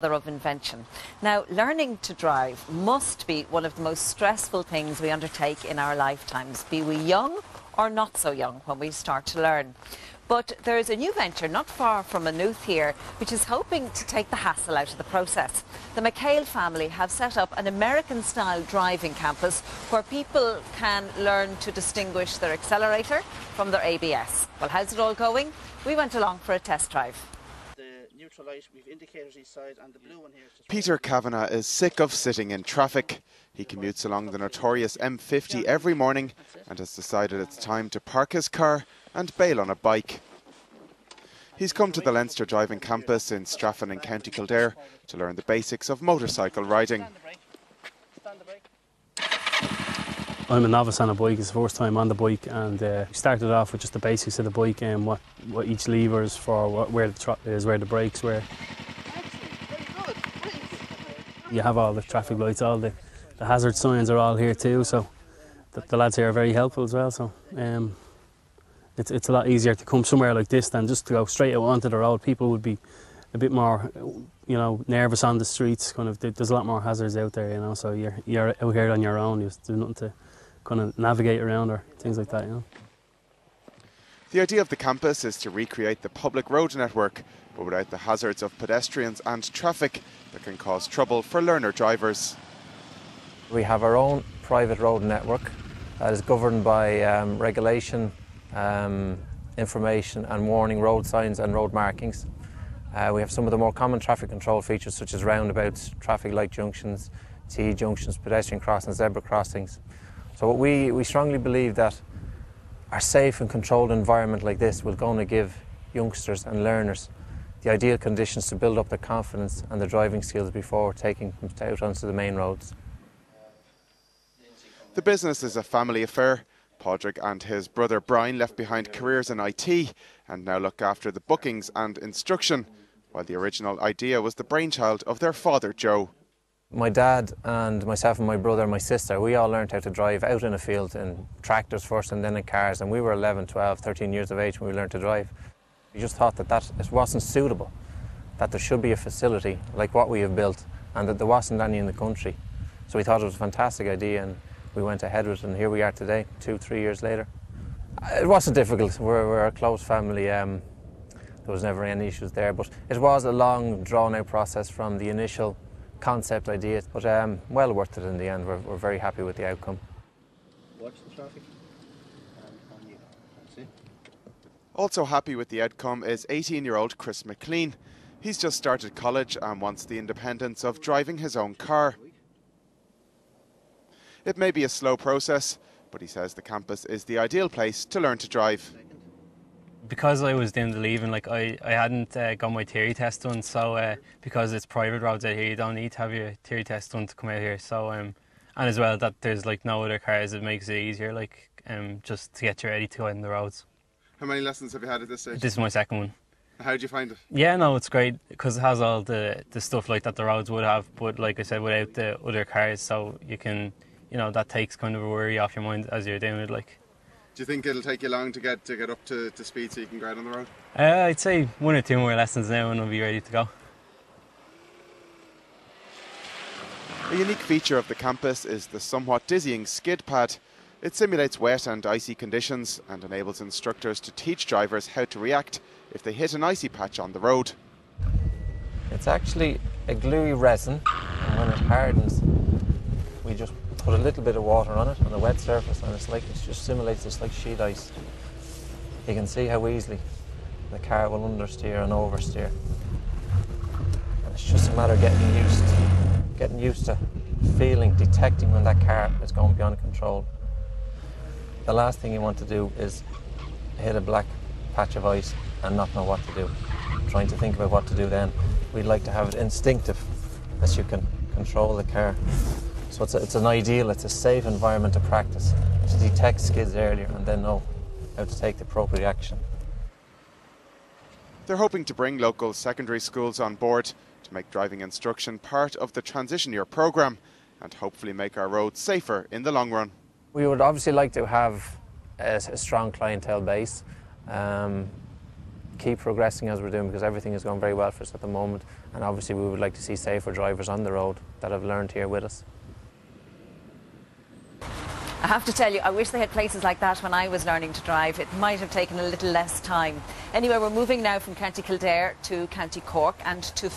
Of invention. Now, learning to drive must be one of the most stressful things we undertake in our lifetimes, be we young or not so young when we start to learn. But there is a new venture not far from Maynooth here, which is hoping to take the hassle out of the process. The McHale family have set up an American-style driving campus where people can learn to distinguish their accelerator from their ABS. Well, how's it all going? We went along for a test drive. Peter Kavanagh is sick of sitting in traffic. He commutes along the notorious M50 every morning and has decided it's time to park his car and bail on a bike. He's come to the Leinster driving campus in Straffan in County Kildare to learn the basics of motorcycle riding. I'm a novice on a bike. It's the first time on the bike, and started off with just the basics of the bike and what each lever is for, where the throttle is, where the brakes were. You have all the traffic lights, all the hazard signs are all here too, so the lads here are very helpful as well. So it's a lot easier to come somewhere like this than just to go straight out onto the road. People would be a bit more, nervous on the streets. There's a lot more hazards out there, so you're out here on your own. There's nothing to kind of navigate around or things like that, The idea of the campus is to recreate the public road network, but without the hazards of pedestrians and traffic that can cause trouble for learner drivers. We have our own private road network that is governed by regulation, information and warning road signs and road markings. We have some of the more common traffic control features such as roundabouts, traffic light junctions, T-junctions, pedestrian crossings, zebra crossings. So we strongly believe that our safe and controlled environment like this will going to give youngsters and learners the ideal conditions to build up their confidence and their driving skills before taking them out onto the main roads. The business is a family affair. Padraig and his brother Brian left behind careers in IT and now look after the bookings and instruction, while the original idea was the brainchild of their father Joe. My dad and myself and my brother and my sister, we all learned how to drive out in a field in tractors first and then in cars, and we were 11, 12, 13 years of age when we learned to drive. We just thought that it wasn't suitable, that there should be a facility like what we have built and that there wasn't any in the country. So we thought it was a fantastic idea and we went ahead with it, and here we are today, 2-3 years later. It wasn't difficult. We're a close family. There was never any issues there, but it was a long, drawn-out process from the initial concept idea, but well worth it in the end. We're very happy with the outcome. Watch the traffic. Also happy with the outcome is 18-year-old Chris McLean. He's just started college and wants the independence of driving his own car. It may be a slow process, but he says the campus is the ideal place to learn to drive. Because I was doing the leaving, I hadn't got my theory test done, so because it's private roads out here, you don't need to have your theory test done to come out here. So and as well that there's no other cars, it makes it easier, just to get you ready to go on the roads. How many lessons have you had at this stage? This is my second one. How do you find it? Yeah, no, it's great because it has all the stuff like that the roads would have, but like I said, without the other cars, so you can, that takes kind of a worry off your mind as you're doing it. Do you think it'll take you long to get up to speed so you can go out on the road? I'd say 1 or 2 more lessons now and I'll be ready to go. A unique feature of the campus is the somewhat dizzying skid pad. It simulates wet and icy conditions and enables instructors to teach drivers how to react if they hit an icy patch on the road. It's actually a gluey resin, and when it hardens, we just put a little bit of water on it on a wet surface, and it just simulates this like sheet ice. You can see how easily the car will understeer and oversteer. And it's just a matter of getting used to detecting when that car is going beyond control. The last thing you want to do is hit a black patch of ice and not know what to do. Trying to think about what to do then. We'd like to have it instinctive, as you can control the car. So it's a safe environment to practice, to detect skids earlier and then know how to take the appropriate action. They're hoping to bring local secondary schools on board to make driving instruction part of the transition year programme and hopefully make our roads safer in the long run. We would obviously like to have a strong clientele base. keep progressing as we're doing, because everything is going very well for us at the moment, and obviously we would like to see safer drivers on the road that have learned here with us. I have to tell you, I wish they had places like that when I was learning to drive. It might have taken a little less time. Anyway, we're moving now from County Kildare to County Cork and to